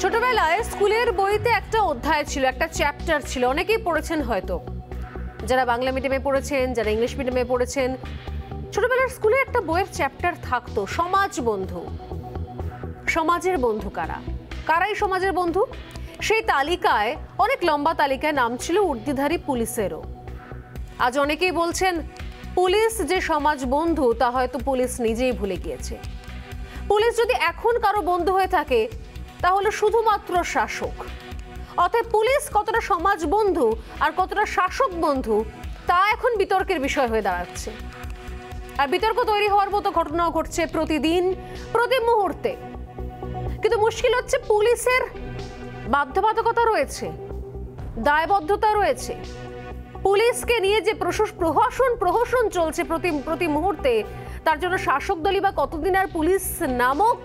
ছোটবেলায় স্কুলের বইতে একটা অধ্যায় ছিল, একটা চ্যাপ্টার ছিল, অনেকেই পড়েছেন হয়তো, যারা বাংলা মিডিয়ামে পড়েছেন, যারা ইংলিশ মিডিয়ামে পড়েছেন। ছোটবেলার স্কুলে একটা বইয়ের চ্যাপ্টার থাকতো সমাজ বন্ধু। সমাজের বন্ধু কারা? কারাই সমাজের বন্ধু? সেই তালিকায়, অনেক লম্বা তালিকায় নাম ছিল উর্দিধারী পুলিশেরও। আজ অনেকেই বলছেন পুলিশ যে সমাজ বন্ধু তা হয়তো পুলিশ নিজেই ভুলে গিয়েছে। পুলিশ যদি এখন কারো বন্ধু হয়ে থাকে তাহলে শুধুমাত্র শাসক। অতএব পুলিশ কতটা সমাজ বন্ধু আর কতটা শাসক বন্ধু তা এখন বিতর্কের বিষয় হয়ে দাঁড়াচ্ছে। আর বিতর্ক তৈরি হওয়ার মতো ঘটনাও ঘটছে প্রতিদিন, প্রতি মুহূর্তে। কিন্তু মুশকিল হচ্ছে পুলিশের বাধ্যবাধকতা রয়েছে, দায়বদ্ধতা রয়েছে। পুলিশকে নিয়ে যে প্রহসন চলছে প্রতি মুহূর্তে, তার জন্য শাসক দলই বা কতদিন আর পুলিশ নামক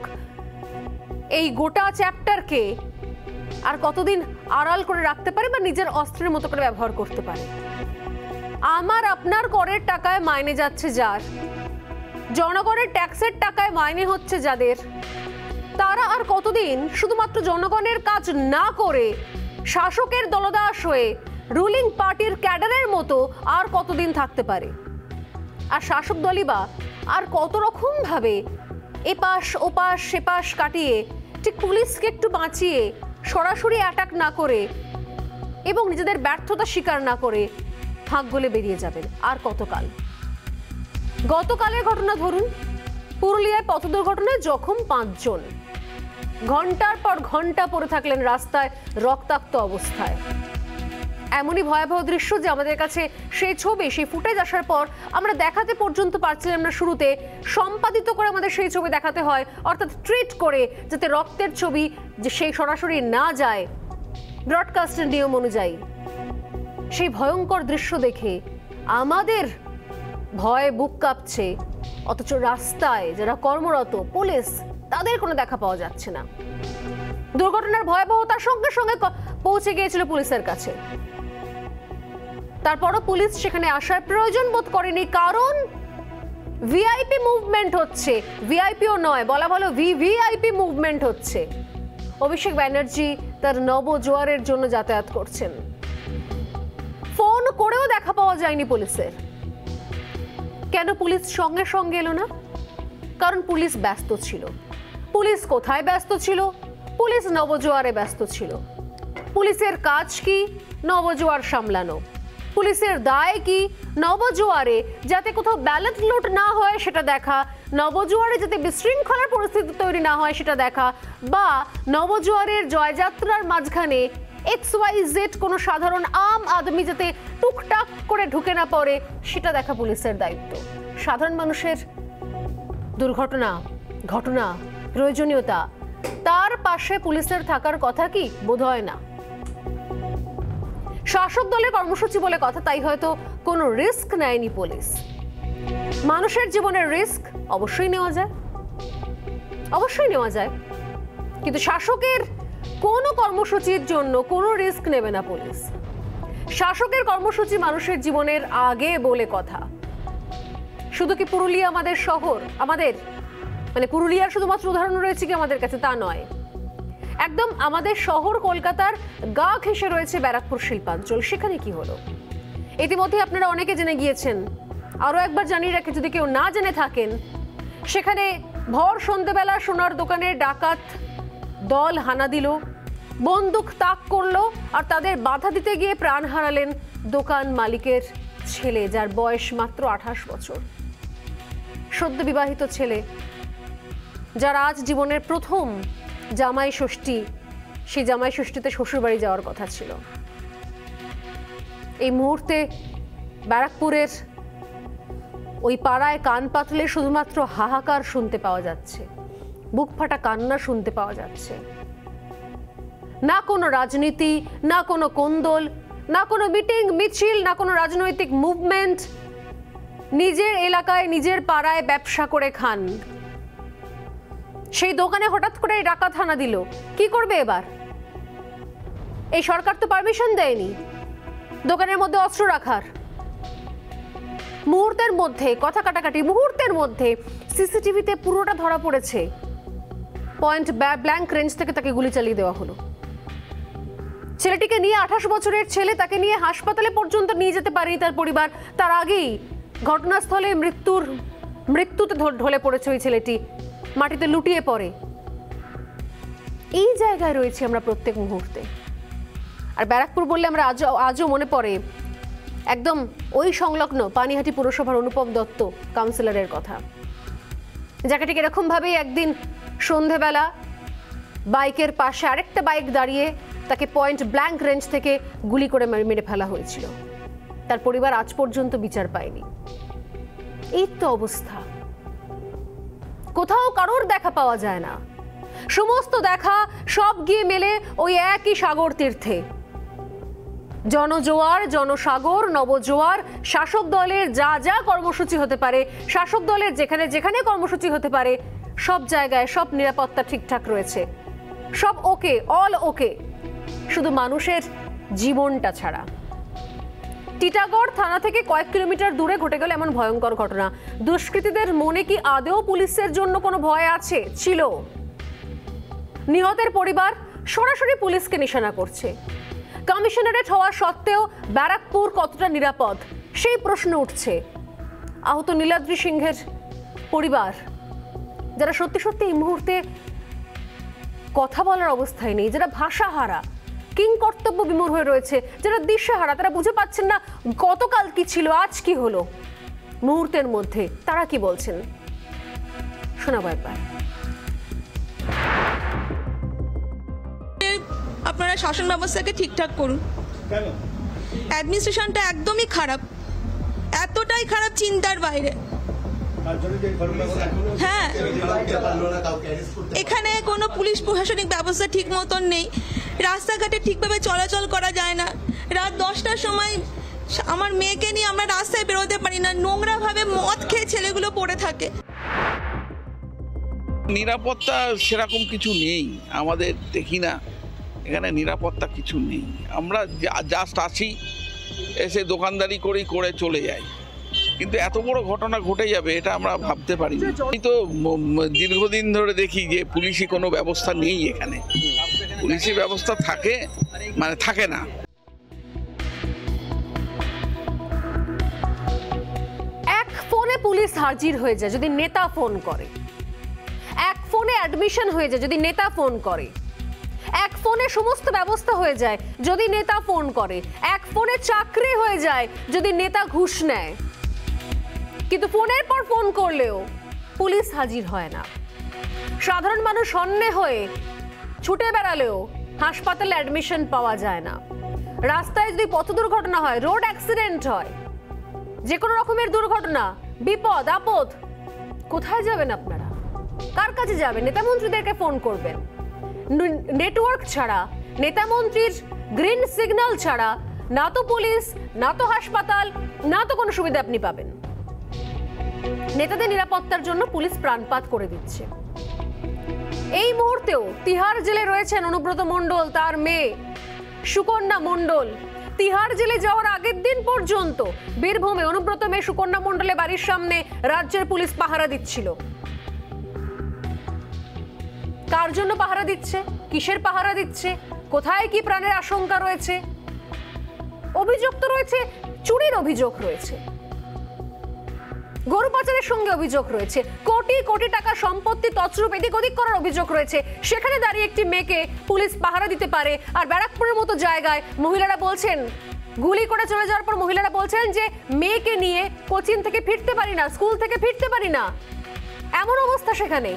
এই গোটা চ্যাপ্টারকে আর কতদিন আড়াল করে রাখতে পারে বা নিজের অস্ত্রের মতো করে ব্যবহার করতে পারে। আমার আপনার করের টাকায় মাইনে যাচ্ছে যার, জনগণের ট্যাক্সের টাকায় মাইনে হচ্ছে যাদের, তারা আর কতদিন শুধুমাত্র জনগণের কাজ না করে শাসকের দলদাস হয়ে রুলিং পার্টির ক্যাডারের মতো আর কতদিন থাকতে পারে? আর শাসক দলই বা আর কত রকম ভাবে এপাশ ওপাশ সেপাশ কাটিয়ে ঠিক পুলিশকে একটু বাঁচিয়ে সরাসরি অ্যাটাক না করে এবং নিজেদের ব্যর্থতা স্বীকার না করে ফাঁক গলে বেরিয়ে যাবেন? আর কতকাল? গতকালের ঘটনা ধরুন, পুরুলিয়ায় পথ দুর্ঘটনায় জখম 5 জন। ঘন্টার পর ঘন্টা পড়ে থাকলেন রাস্তায় রক্তাক্ত অবস্থায়। এমনই ভয়াবহ দৃশ্য যে আমাদের কাছে সেই ছবি, সেই ফুটেজ আসার পর আমরা দেখাতে পর্যন্ত পারছিলাম না। শুরুতে সম্পাদিত করে আমাদের সেই ছবি দেখাতে হয়, অর্থাৎ ট্রিট করে, যাতে রক্তের ছবি যে সেই সরাসরি না যায় ব্রডকাস্টের নিয়ম অনুযায়ী। সেই ভয়ঙ্কর দৃশ্য দেখে আমাদের ভয়ে বুক কাঁপছে, অথচ রাস্তায় যারা কর্মরত পুলিশ, তাদের কোনো দেখা পাওয়া যাচ্ছে না। দুর্ঘটনার ভয়াবহতার সঙ্গে সঙ্গে পৌঁছে গিয়েছিল পুলিশের কাছে। তারপরও পুলিশ সেখানে আসার প্রয়োজন বোধ করেনি, কারণ ভিআইপি মুভমেন্ট হচ্ছে। ভিআইপিও নয়, বলা ভালো ভিভিআইপি মুভমেন্ট হচ্ছে। অভিষেক ব্যানার্জি তার নবজোয়ারের জন্য যাতায়াত করছেন। ফোন করেও দেখা পাওয়া যায়নি পুলিশের। কেন পুলিশ সঙ্গে সঙ্গে এলো না? কারণ পুলিশ ব্যস্ত ছিল। পুলিশ কোথায় ব্যস্ত ছিল? পুলিশ নবজোয়ারে ব্যস্ত ছিল। পুলিশের কাজ কি? নবজোয়ার সামলানো। পুলিশের দায় কি? নবজোয়ারে যাতে কোথাও ব্যালট লুট না হয় সেটা দেখা, নবজোয়ারে যাতে বিশৃঙ্খলার পরিস্থিতি তৈরি না হয় সেটা দেখা, বা নবজোয়ারের জয়যাত্রার মাঝখানে XYZ কোনো সাধারণ আম আদমি যাতে টুকটাক করে ঢুকে না পড়ে সেটা দেখা পুলিশের দায়িত্ব। সাধারণ মানুষের দুর্ঘটনা, ঘটনা, প্রয়োজনীয়তা, তার পাশে পুলিশের থাকার কথা কি? বোধ হয় না। শাসক দলের কর্মসূচি বলে কথা, তাই হয়তো কোনো রিস্ক নেয়নি পুলিশ। মানুষের জীবনের রিস্ক অবশ্যই নেওয়া যায়, অবশ্যই নেওয়া যায়, কিন্তু শাসকের কোনো কর্মসূচির জন্য কোনো রিস্ক নেবে না পুলিশ। শাসকের কর্মসূচি মানুষের জীবনের আগে বলে কথা। শুধু কি পুরুলিয়া আমাদের শহর, আমাদের মানে পুরুলিয়ার শুধুমাত্র উদাহরণ রয়েছে কি আমাদের কাছে? তা নয়। একদম আমাদের শহর কলকাতার গা ঘেঁষে রয়েছে ব্যারাকপুর শিল্পাঞ্চল। সেখানে কি হলো ইতিমধ্যে আপনারা অনেকে জেনে গিয়েছেন। আরো একবার জানিয়ে রাখি, যদি কেউ না জেনে থাকেন, সেখানে ভর সন্ধ্যেবেলা সোনার দোকানে ডাকাত দল হানা দিল, বন্দুক তাক করলো, আর তাদের বাধা দিতে গিয়ে প্রাণ হারালেন দোকান মালিকের ছেলে, যার বয়স মাত্র 28 বছর। সদ্য বিবাহিত ছেলে, যার আজ জীবনের প্রথম জামাই ষষ্ঠী, সেই জামাই ষষ্ঠীতে শ্বশুরবাড়ি যাওয়ার কথা ছিল। এই মুহূর্তে ব্যারাকপুরের ওই পাড়ায় কান পাতলে শুধুমাত্র হাহাকার শুনতে পাওয়া যাচ্ছে, বুক ফাটা কান্না শুনতে পাওয়া যাচ্ছে। না কোনো রাজনীতি, না কোনো কোন্দল, না কোনো মিটিং মিছিল, না কোনো রাজনৈতিক মুভমেন্ট। নিজের এলাকায় নিজের পাড়ায় ব্যবসা করে খান, সেই দোকানে হঠাৎ করে ডাকাত হানা দিল। কি করবে এবার? এই সরকার তো পারমিশন দেয়নি দোকানের মধ্যে অস্ত্র রাখার। মুহূর্তের মধ্যে কথা কাটাকাটি, মুহূর্তের মধ্যে সিসিটিভিতে পুরোটা ধরা পড়েছে। পয়েন্ট ব্ল্যাঙ্ক রেঞ্জ থেকে তাকে গুলি চালিয়ে দেওয়া হলো। ছেলেটিকে নিয়ে 28 বছরের ছেলে, তাকে নিয়ে হাসপাতালে পর্যন্ত নিয়ে যেতে পারেনি তার পরিবার। তার আগেই ঘটনাস্থলে মৃত্যুতে ঢলে পড়েছে ওই ছেলেটি, মাটিতে লুটিয়ে পড়ে। এই জায়গায় রয়েছে আমরা প্রত্যেক মুহূর্তে। আর ব্যারাকপুর বললে আমরা আজও মনে পড়ে একদম ওই সংলগ্ন পানিহাটি পুরসভার অনুপম দত্ত কাউন্সিলরের কথা, যাকে ঠিক এরকম ভাবেই একদিন সন্ধেবেলা বাইকের পাশে আরেকটা বাইক দাঁড়িয়ে তাকে পয়েন্ট ব্ল্যাঙ্ক রেঞ্জ থেকে গুলি করে মেরে ফেলা হয়েছিল। তার পরিবার আজ পর্যন্ত বিচার পায়নি। এই তো অবস্থা, কোথাও কারোর দেখা পাওয়া যায় না। সমস্ত দেখা সব গিয়ে মেলে ওই একই সাগর তীর্থে। জনজোয়ার, জনসাগর, নবজোয়ার, শাসক দলের যা যা কর্মসূচি হতে পারে, শাসক দলের যেখানে যেখানে কর্মসূচি হতে পারে, সব জায়গায় সব নিরাপত্তা ঠিকঠাক রয়েছে, সব ওকে, অল ওকে, শুধু মানুষের জীবনটা ছাড়া। টিটাগড় থানা থেকে কয়েক কিলোমিটার দূরে ঘটে গেল এমন ভয়ঙ্কর ঘটনা। দুষ্কৃতীদের মনে কি আদৌ পুলিশের জন্য কোনো ভয় আছে? ছিল। নিহতের পরিবার সরাসরি পুলিশকে নিশানা করছে। কমিশনারেট হওয়া সত্ত্বেও ব্যারাকপুর কতটা নিরাপদ সেই প্রশ্ন উঠছে। আহত নীলাদ্রি সিংহের পরিবার, যারা সত্যি সত্যি এই মুহূর্তে কথা বলার অবস্থায় নেই, যারা ভাষাহারা, কিং কর্তব্য বিমূঢ় হয়ে রয়েছে, যারা দিশাহারা, তারা বুঝে পাচ্ছেন না গতকাল কি ছিল, আজ কি হলো মুহূর্তের মধ্যে, তারা কি বলছেন শোনাবো একবার। আপনারা শাসন ব্যবস্থাকে ঠিকঠাক করুন। অ্যাডমিনিস্ট্রেশনটা একদমই খারাপ, এতটাই খারাপ চিন্তার বাইরে। হ্যাঁ, এখানে কোনো পুলিশ প্রশাসনিক ব্যবস্থা ঠিক মতন নেই, রাস্তাঘাটে ঠিকভাবে চলাচল করা যায় না। রাত 10টার সময় আমার মেয়েকে নিয়ে আমরা রাস্তায় বেরোতে পারি না, নোংরাভাবে মদ খেয়ে ছেলেগুলো পড়ে থাকে। নিরাপত্তা সেরকম কিছু নেই, আমাদের দেখি না এখানে নিরাপত্তা কিছু নেই। আমরা জাস্ট আসি, এসে দোকানদারি করে চলে যাই, কিন্তু এত বড় ঘটনা ঘটে যাবে এটা আমরা ভাবতে পারিনি। আমি তো দীর্ঘদিন ধরে দেখি যে পুলিশি কোনো ব্যবস্থা নেই এখানে। পুলিশি ব্যবস্থা থাকে মানে থাকে না। এক ফোনে পুলিশ হাজির হয়ে যায় যদি নেতা ফোন করে, এক ফোনে অ্যাডমিশন হয়ে যায় যদি নেতা ফোন করে, এক ফোনে সমস্ত ব্যবস্থা হয়ে যায় যদি নেতা ফোন করে, এক ফোনে চাকরি হয়ে যায় যদি নেতা ঘুষ নেয়। কিন্তু ফোনের পর ফোন করলেও পুলিশ হাজির হয় না। সাধারণ মানুষ হন্যে হয়ে ছুটে বেড়ালেও হাসপাতালে অ্যাডমিশন পাওয়া যায় না। রাস্তায় যদি পথ দুর্ঘটনা হয়, রোড অ্যাক্সিডেন্ট হয়, যে কোনো রকমের দুর্ঘটনা, বিপদ আপদ, কোথায় যাবেন আপনারা? কার কাছে যাবেন? নেতা মন্ত্রীদেরকে ফোন করবেন। নেটওয়ার্ক ছাড়া, নেতা মন্ত্রীর গ্রিন সিগন্যাল ছাড়া না তো পুলিশ, না তো হাসপাতাল, না তো কোনো সুবিধা আপনি পাবেন। নেতাদের নিরাপত্তার জন্য পুলিশ প্রাণপাত করে দিচ্ছে। এই মুহূর্তেও তিহার জেলে রয়েছেন অনুব্রত মণ্ডল, তার মেয়ে সুকন্যা মণ্ডল। তিহার জেলে যাওয়ার আগের দিন পর্যন্ত বীরভূমে অনুব্রত মেয়ে সুকন্যা মণ্ডলের বাড়ির সামনে রাজ্যের পুলিশ পাহারা দিচ্ছিল। কার জন্য পাহারা দিচ্ছে? কিসের পাহারা দিচ্ছে? কোথায় কি প্রাণের আশঙ্কা রয়েছে? অভিযোগ তো রয়েছে, চুরির অভিযোগ রয়েছে, গরু পাচারের সঙ্গে অভিযোগ রয়েছে, কোটি কোটি টাকা সম্পত্তি তছরূপ এদিক ওদিক করার অভিযোগ রয়েছে। সেখানে দাঁড়িয়ে একটি মেয়েকে পুলিশ পাহারা দিতে পারে। আর ব্যারাকপুরের মতো জায়গায় মহিলারা বলছেন, গুলি করে চলে যাওয়ার পর মহিলারা বলছেন যে মেয়েকে নিয়ে কোচিং থেকে ফিরতে পারি না, স্কুল থেকে ফিরতে পারি না, এমন অবস্থা সেখানে।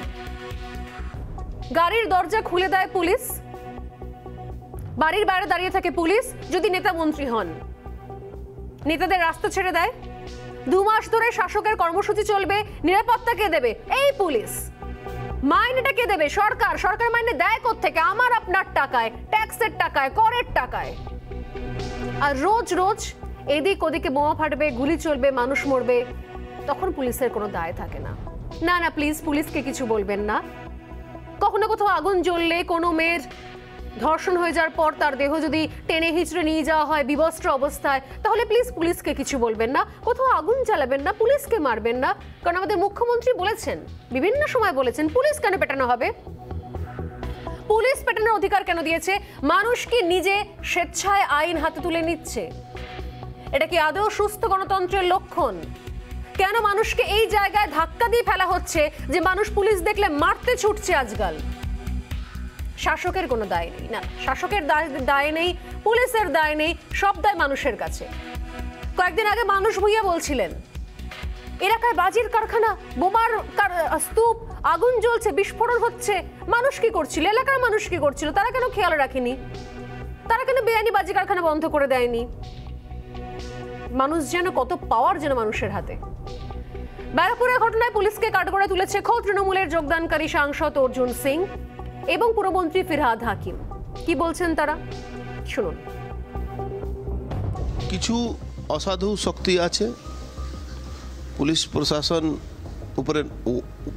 গাড়ির দরজা খুলে দেয় পুলিশ, বাড়ির বাইরে দাঁড়িয়ে থাকে পুলিশ যদি নেতা মন্ত্রী হন। নেতাদের রাস্তা ছেড়ে দেয়। 2 মাস ধরে শাসকের কর্মসূচি চলবে, নিরাপত্তা কে দেবে? এই পুলিশ। মাইনেটা কে দেবে? সরকার। সরকার মাইনে দেয় কোত্থেকে? আমার আপনার টাকায়, ট্যাক্সের টাকায়, করের টাকায়। আর রোজ রোজ এদিক ওদিকে বোমা ফাটবে, গুলি চলবে, মানুষ মরবে, তখন পুলিশের কোনো দায় থাকে না। না না, প্লিজ পুলিশকে কিছু বলবেন না। কখনো কোথাও আগুন জ্বললে, কোনো মেয়ের ধর্ষণ হয়ে যাওয়ার পর তার দেহ যদি টেনে হিচড়ে নিয়ে যাওয়া হয় বিবস্ত্র অবস্থায়, তাহলে প্লিজ পুলিশকে কিছু বলবেন না। কোথাও আগুন জ্বালাবেন না, পুলিশকে মারবেন না। কারণ আমাদের মুখ্যমন্ত্রী বলেছেন, বিভিন্ন সময় বলেছেন, পুলিশ কেন পেটানো হবে? পুলিশ পেটানোর অধিকার কেন দিয়েছে? মানুষ কি নিজে স্বেচ্ছায় আইন হাতে তুলে নিচ্ছে? এটা কি আদৌ সুস্থ গণতন্ত্রের লক্ষণ? কেন মানুষকে এই জায়গায় ধাক্কা দিয়ে ফেলা হচ্ছে যে মানুষ পুলিশ দেখলে মারতে ছুটছে আজকাল? শাসকের কোনো দায় নেই, না শাসকের দায় নেই, পুলিশের দায় নেই, সব দায় মানুষের কাছে। কয়েকদিন আগে মানুষ ভুইয়া বলছিলেন এলাকায় বাজির কারখানা, বোমার স্তূপ, আগুন জ্বলছে, বিস্ফোরণ হচ্ছে, মানুষ কি করছিল? এলাকার মানুষ কি করছিল? তারা কেন খেয়াল রাখেনি? তারা কেন বেআইনি বাজি কারখানা বন্ধ করে দেয়নি? মানুষ যেন কত পাওয়ার যেন মানুষের হাতে। ব্যারাকপুরের ঘটনায় পুলিশকে কাঠগড়ায় তুলেছে খোদ তৃণমূলের যোগদানকারী সাংসদ অর্জুন সিং এবং পুরমন্ত্রী ফিরহাদ হাকিম। কি বলছেন তারা, শুনুন। কিছু অসাধু শক্তি আছে, পুলিশ প্রশাসন উপরে,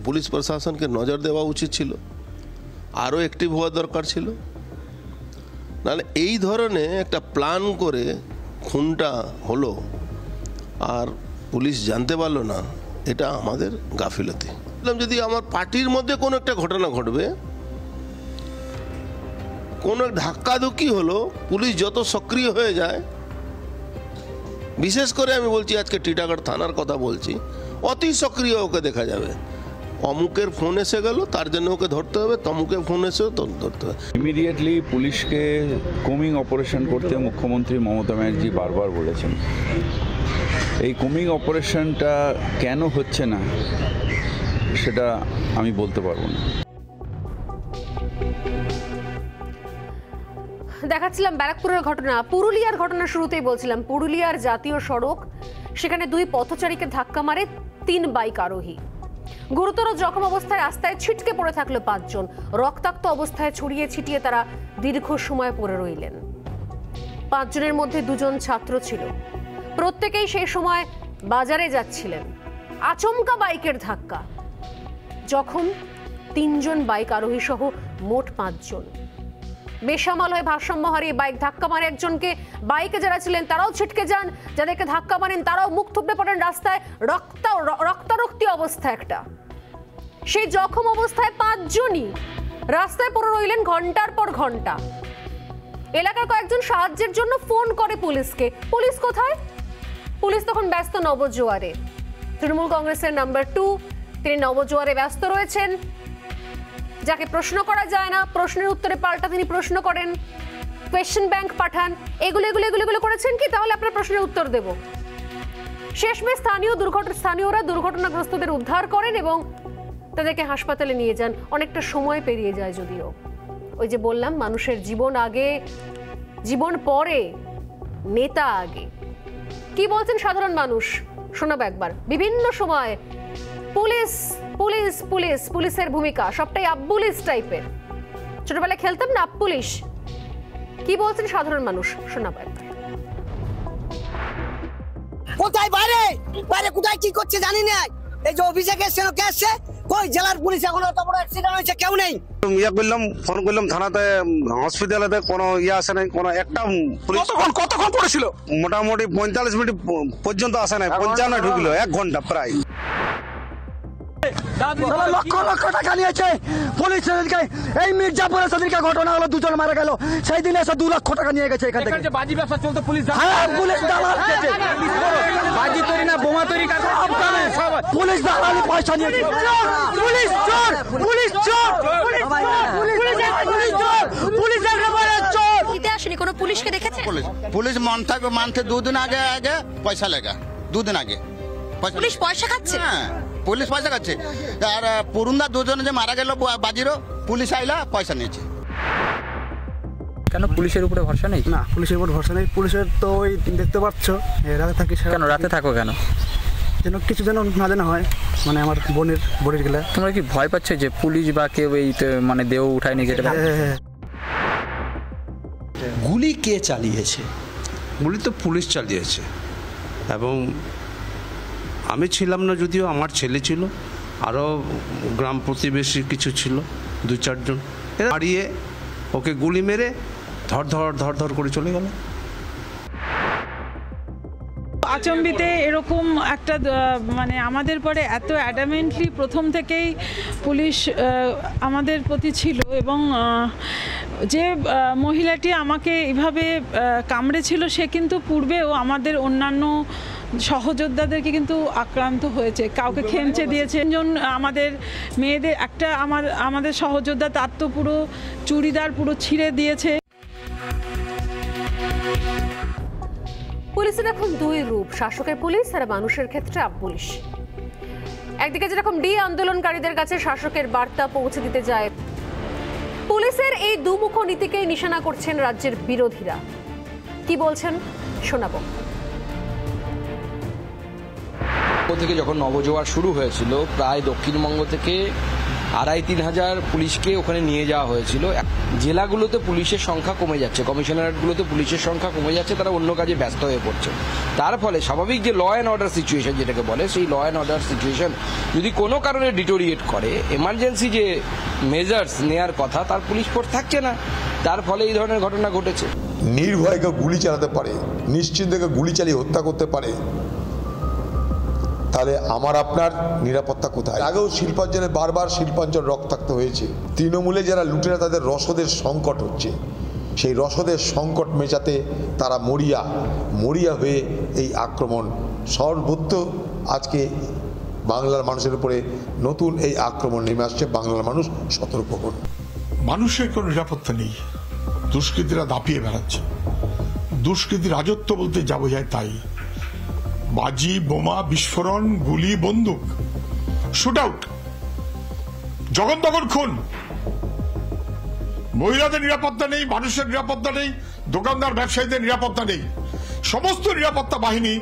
পুলিশ প্রশাসনকে নজর দেওয়া উচিত ছিল, আরও অ্যাক্টিভ হওয়া দরকার ছিল। নাহলে এই ধরনের একটা প্ল্যান করে খুনটা হলো আর পুলিশ জানতে পারলো না, এটা আমাদের গাফিলতি। যদি আমার পার্টির মধ্যে কোনো একটা ঘটনা ঘটবে, কোনো ধাক্কাধুক্কি হলো, পুলিশ যত সক্রিয় হয়ে যায়, বিশেষ করে আমি বলছি আজকে টিটাগড় থানার কথা বলছি, অতি সক্রিয় ওকে দেখা যাবে। অমুকের ফোন এসে গেল, তার জন্য ওকে ধরতে হবে, তমুকের ফোন এসেও ধরতে হবে। ইমিডিয়েটলি পুলিশকে কোমিং অপারেশন করতে মুখ্যমন্ত্রী মমতা ব্যানার্জি বারবার বলেছেন। এই কোমিং অপারেশনটা কেন হচ্ছে না সেটা আমি বলতে পারবো না। দেখাচ্ছিলাম ব্যারাকপুরের ঘটনা, পুরুলিয়ার ঘটনা শুরুতেই বলছিলাম। পুরুলিয়ার জাতীয় সড়ক, সেখানে 2 পথচারীকে ধাক্কা মারে 3 বাইক আরোহী। গুরুতর জখম অবস্থায় রাস্তায় ছিটকে পড়ে থাকলো 5 জন। রক্তাক্ত অবস্থায় ছড়িয়ে ছিটিয়ে তারা দীর্ঘ সময় পড়ে রইলেন। 5 জনের মধ্যে 2 জন ছাত্র ছিল, প্রত্যেকেই সেই সময় বাজারে যাচ্ছিলেন। আচমকা বাইকের ধাক্কা, জখম 3 জন বাইক আরোহী সহ মোট 5 জন। বেসামাল হয়ে ভারসাম্য হারিয়ে বাইক ধাক্কা মারে একজনকে। বাইকে যারা ছিলেন তারাও ছিটকে যান, যাদেরকে ধাক্কা মারেন তারাও মুখ থুবড়ে পড়েন রাস্তায়। রক্তারক্তি অবস্থা একটা। সেই জখম অবস্থায় 5 জনই রাস্তায় পড়ে রইলেন ঘন্টার পর ঘন্টা। এলাকার কয়েকজন সাহায্যের জন্য ফোন করে পুলিশকে। পুলিশ কোথায়? পুলিশ তখন ব্যস্ত নবজোয়ারে। তৃণমূল কংগ্রেসের নাম্বার 2 তিনি নবজোয়ারে ব্যস্ত রয়েছেন। যাকে প্রশ্ন করা যায় না, প্রশ্নের উত্তরে পাল্টা তিনি প্রশ্ন করেন, কোয়েশ্চেন ব্যাংক পাঠান। এগুলো করেছেন কি? তাহলে আপনার প্রশ্নের উত্তর দেব। শেষমেশ স্থানীয়রা দুর্ঘটনাগ্রস্তদের উদ্ধার করেন এবং তাদেরকে হাসপাতালে নিয়ে যান। অনেকটা সময় পেরিয়ে যায় যদিও। ওই যে বললাম, মানুষের জীবন আগে, জীবন পরে, নেতা আগে। কি বলছেন সাধারণ মানুষ শোনাবো একবার। বিভিন্ন সময় পুলিশের ভূমিকা সবটাই আব্বুলিশ টাইপের। ছোটবেলায় খেলতাম না আব্বুলিশ। কি বলছেন সাধারণ মানুষ শোনাবো একবার। কোথায় বাইরে বাইরে কোথায় কি করছে জানি না। এই যে অফিসে গেছে কে আসছে, কই জেলার পুলিশ এখন অত বড় অ্যাক্সিডেন্ট হয়েছে কেউ নেই। ফোন করলাম থানাতে, হসপিটালেতে কোনো আসে নাই, কোনো একটা কতক্ষণ পড়েছিল? মোটামুটি 45 মিনিট পর্যন্ত আসে নাই, 55 ঢুকলো, 1 ঘন্টা প্রায়। লক্ষ লক্ষ টাকা নিয়েছে পুলিশ। এই মির্জাপুরে সেদিনকে ঘটনা হলো, 2 জন মারা গেল, সেই দিন এসে 2 লক্ষ টাকা নিয়ে গেছে এখান থেকে। বাজি ব্যবসা চলতো, পুলিশ দালাল, বাজি তৈরি না বোমা তৈরি, পুলিশ দালালি পয়সা নিয়েছে। পুলিশ চোর, পুলিশ চোর, পুলিশ একেবারে চোর। আসেনি কোনো পুলিশকে দেখেছে? পুলিশ মানতে 2 দিন আগে পয়সা লেগা, 2 দিন আগে পুলিশ পয়সা খাচ্ছে। হ্যাঁ, পুলিশ পয়সা খাচ্ছে। আর পুরুন্দা 2 জন যে মারা গেল বাজিরও, পুলিশ আইলা পয়সা নিয়েছে। কেন পুলিশের উপরে ভরসা নেই? না, পুলিশের উপর ভরসা নেই। পুলিশের তো ওই দেখতে পাচ্ছ রাতে থাকি। কেন রাতে থাকো কেন? যেন কিছু যেন না জানা হয়, মানে আমার বোনের গেলে। তোমরা কি ভয় পাচ্ছ যে পুলিশ বা কেউ এই মানে দেহ উঠায় নিয়ে যেতে পারে? গুলি কে চালিয়েছে? গুলি তো পুলিশ চালিয়েছে, এবং আমি ছিলাম না, যদিও আমার ছেলে ছিল, আরও গ্রাম প্রতিবেশী কিছু ছিল, 2-4 জন। এরা দাঁড়িয়ে ওকে গুলি মেরে ধর ধর করে চলে গেল। আচম্বিতে এরকম একটা মানে আমাদের পরে এত অ্যাডামেন্টলি প্রথম থেকেই পুলিশ আমাদের প্রতি ছিল, এবং যে মহিলাটি আমাকে এভাবে কামড়েছিল সে কিন্তু পূর্বেও আমাদের অন্যান্য সহযোদ্ধাদেরকে কিন্তু আক্রান্ত হয়েছে, কাউকে খেমচে দিয়েছে। আমাদের মেয়েদের আমাদের সহযোদ্ধা তার তো পুরো চুড়িদার পুরো ছিঁড়ে দিয়েছে। পুলিশের এখন দুই রূপ, শাসকের পুলিশ আর মানুষের ক্ষেত্রে আপ পুলিশ। একদিকে যেরকম আন্দোলনকারীদের কাছে শাসকের বার্তা পৌঁছে দিতে যায়, পুলিশের এই দুমুখ নীতিকেই নিশানা করছেন রাজ্যের বিরোধীরা। কি বলছেন শোনাবো। থেকে যখন নবজোয়ার শুরু হয়েছিল, প্রায় দক্ষিণবঙ্গ থেকে 2500-3000 পুলিশকে ওখানে নিয়ে যাওয়া হয়েছিল। জেলাগুলোতে পুলিশের সংখ্যা কমে যাচ্ছে, কমিশনারেটগুলোতে পুলিশের সংখ্যা কমে যাচ্ছে, তারা অন্য কাজে ব্যস্ত হয়ে পড়ছে। তার ফলে স্বাভাবিক যে ল অ্যান্ড অর্ডার সিচুয়েশন যেটাকে বলে, সেই ল অ্যান্ড অর্ডার সিচুয়েশন যদি কোনো কারণে ডিটোরিয়েট করে, এমার্জেন্সি যে মেজার্স নেয়ার কথা তার পুলিশ ফোর্স থাকছে না, তার ফলে এই ধরনের ঘটনা ঘটেছে। নির্ভয়কে গুলি চালাতে পারে, নিশ্চিন্তকে গুলি চালিয়ে হত্যা করতে পারে, তাহলে আমার আপনার নিরাপত্তা কোথায়? আগেও শিল্পাঞ্চলে বারবার শিল্পাঞ্চল রক্তাক্ত হয়েছে। তৃণমূলে যারা লুটেরা তাদের রসদের সংকট হচ্ছে, সেই রসদের সংকট মেটাতে তারা মরিয়া হয়ে এই আক্রমণ সর্বত্র আজকে বাংলার মানুষের উপরে নতুন এই আক্রমণ নেমে আসছে। বাংলার মানুষ সতর্ক করুন। মানুষের কোনো নিরাপত্তা নেই, দুষ্কৃতীরা দাপিয়ে বেড়াচ্ছে। দুষ্কৃতি রাজত্ব বলতে যা বোঝায় তাই, বাজি, বোমা, বিস্ফোরণ, গুলি, বন্দুক, শুট আউট, জগন তখন খুন। মহিলাদের নিরাপত্তা নেই, মানুষের নিরাপত্তা নেই, দোকানদার ব্যবসায়ীদের নিরাপত্তা নেই। সমস্ত নিরাপত্তা বাহিনী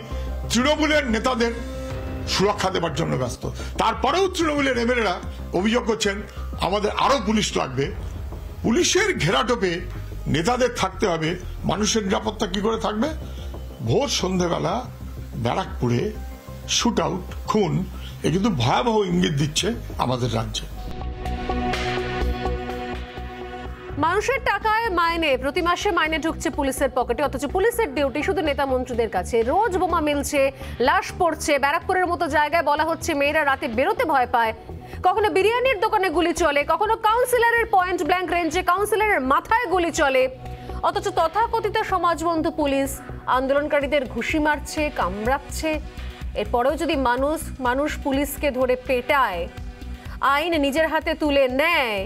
তৃণমূলের নেতাদের সুরক্ষা দেবার জন্য ব্যস্ত। তারপরেও তৃণমূলের এমএলএরা অভিযোগ করছেন আমাদের আরো পুলিশ লাগবে। পুলিশের ঘেরাটোপে নেতাদের থাকতে হবে, মানুষের নিরাপত্তা কি করে থাকবে? ভোর সন্ধ্যেবেলা ব্যারাকপুরে শুট আউট, খুন, এ কিন্তু ভয়াবহ ইঙ্গিত দিচ্ছে আমাদের রাজ্যে। মানুষের টাকায় মাইনে, প্রতি মাসে মাইনে ঢুকছে পুলিশের পকেটে, অথচ পুলিশের ডিউটি শুধু নেতা মন্ত্রীদের কাছে। রোজ বোমা মিলছে, লাশ পড়ছে, ব্যারাকপুরের মতো জায়গায় বলা হচ্ছে মেয়েরা রাতে বেরোতে ভয় পায়। কখনো বিরিয়ানির দোকানে গুলি চলে, কখনো কাউন্সিলরের পয়েন্ট ব্ল্যাঙ্ক রেঞ্জে কাউন্সিলরের মাথায় গুলি চলে। অথচ তথাকথিত সমাজবন্ধু পুলিশ আন্দোলনকারীদের ঘুষি মারছে, কামড়াচ্ছে। এরপরেও যদি মানুষ পুলিশকে ধরে পেটায়, আইন নিজের হাতে তুলে নেয়,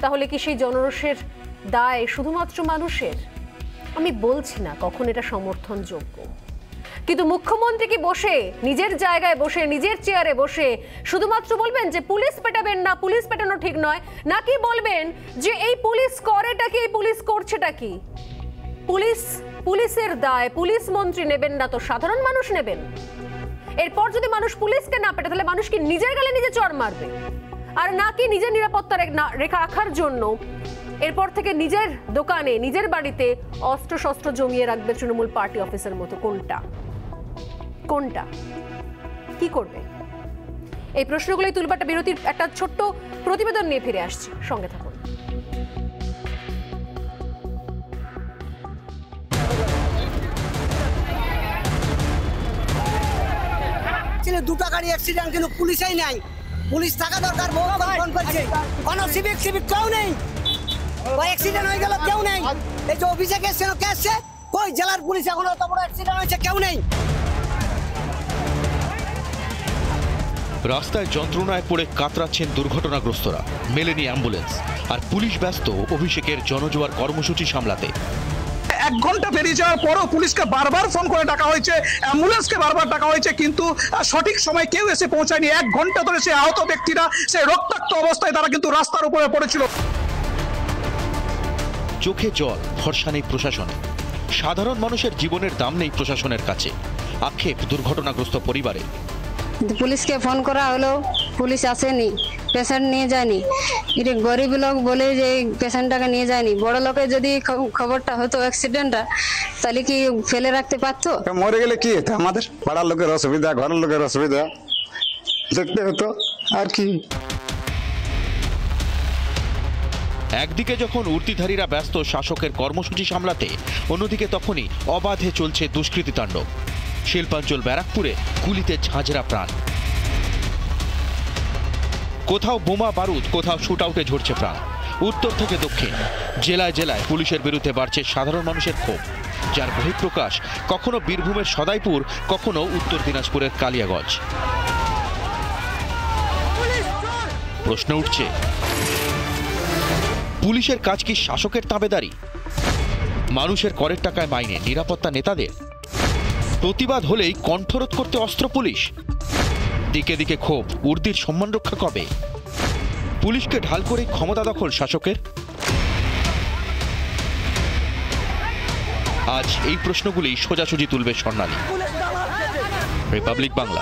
তাহলে কি সেই জনরোষের দায় শুধুমাত্র মানুষের? আমি বলছি না কখন এটা সমর্থনযোগ্য, কিন্তু মুখ্যমন্ত্রী কি বসে নিজের জায়গায় বসে নিজের চেয়ারে বসে শুধুমাত্র বলবেন যে পুলিশ পেটাবেন না, পুলিশ পেটানো ঠিক নয়, নাকি বলবেন যে এই পুলিশ করেটা কি, এই পুলিশ করছেটা কি? পুলিশের দায় পুলিশ মন্ত্রী নেবেন না তো সাধারণ মানুষ নেবেন? এরপর যদি মানুষ পুলিশকে না পেটে, তাহলে মানুষ কি নিজের গালে নিজে চড় মারবে? আর নাকি নিজের নিরাপত্তা রেখা রাখার জন্য এরপর থেকে নিজের দোকানে, নিজের বাড়িতে অস্ত্র শস্ত্র জমিয়ে রাখবে তৃণমূল পার্টি অফিসের মতো? কোনটা কি করবে? এই প্রশ্নগুলোই তুলবাটা বিরতির একটা ছোট্ট প্রতিবেদন নিয়ে ফিরে আসছি, সঙ্গে থাকুন। দুটো গাড়ি অ্যাক্সিডেন্ট, কিন্তু পুলিশই নাই। পুলিশ থাকা দরকার, ফোন করছে, কোনো সিভিক কেউ নেই। ওই অ্যাক্সিডেন্ট হয়ে গেল, কেউ নেই। এই যে অফিসে গেছে কে আসছে, কই জেলার পুলিশ? এখন অত বড় অ্যাক্সিডেন্ট হয়েছে, কেউ নেই। রাস্তায় যন্ত্রণায় পড়ে কাতরাচ্ছেন দুর্ঘটনাগ্রস্তরা, মেলেনি অ্যাম্বুলেন্স, আর পুলিশ ব্যস্ত অভিষেকের জনজোয়ার কর্মসূচি সামলাতে। 1 ঘন্টা পেরিয়ে যাওয়ার পরও পুলিশকে বারবার ফোন করে ডাকা হয়েছে, অ্যাম্বুলেন্সকে বারবার ডাকা হয়েছে, কিন্তু সঠিক সময় কেউ এসে পৌঁছায়নি। 1 ঘন্টা ধরে সেই আহত ব্যক্তিরা সেই রক্তাক্ত অবস্থায় তারা কিন্তু রাস্তার উপরে পড়েছিল। চোখে জল, ভরসা নেই প্রশাসনে। সাধারণ মানুষের জীবনের দাম নেই প্রশাসনের কাছে, আক্ষেপ দুর্ঘটনাগ্রস্ত পরিবারে। পুলিশকে ফোন করা হলো, পুলিশ আসেনি, পেশেন্ট নিয়ে যায়নি। এটা গরিব লোক বলে যে পেশেন্টটাকে নিয়ে যায়নি। বড় লোকের যদি খবরটা হতো অ্যাক্সিডেন্টটা, তাহলে কি ফেলে রাখতে পারতো? মরে গেলে কি হতো? আমাদের পাড়ার লোকের অসুবিধা, ঘরের লোকের অসুবিধা দেখতে হতো আর কি। একদিকে যখন ঊর্ধ্বধারীরা ব্যস্ত শাসকের কর্মসূচি সামলাতে, অন্যদিকে তখনই অবাধে চলছে দুষ্কৃতী তাণ্ডব। শিল্পাঞ্চল ব্যারাকপুরে গুলিতে ঝাঁঝরা প্রাণ। কোথাও বোমা বারুদ, কোথাও শুট আউটে ঝরছে প্রাণ। উত্তর থেকে দক্ষিণ জেলায় জেলায় পুলিশের বিরুদ্ধে বাড়ছে সাধারণ মানুষের ক্ষোভ, যার বহিঃপ্রকাশ কখনো বীরভূমের সদাইপুর, কখনো উত্তর দিনাজপুরের কালিয়াগঞ্জ। প্রশ্ন উঠছে, পুলিশের কাজ কি শাসকের তাবেদারি? মানুষের করের টাকায় মাইনে নিরাপত্তা নেতাদের? প্রতিবাদ হলেই কণ্ঠরোধ করতে অস্ত্র পুলিশ? দিকে দিকে ক্ষোভ, উর্দির সম্মান রক্ষা কবে? পুলিশকে ঢাল করে ক্ষমতা দখল শাসকের? আজ এই প্রশ্নগুলি সোজাসুজি তুলবে স্বর্ণালী। রিপাবলিক বাংলা।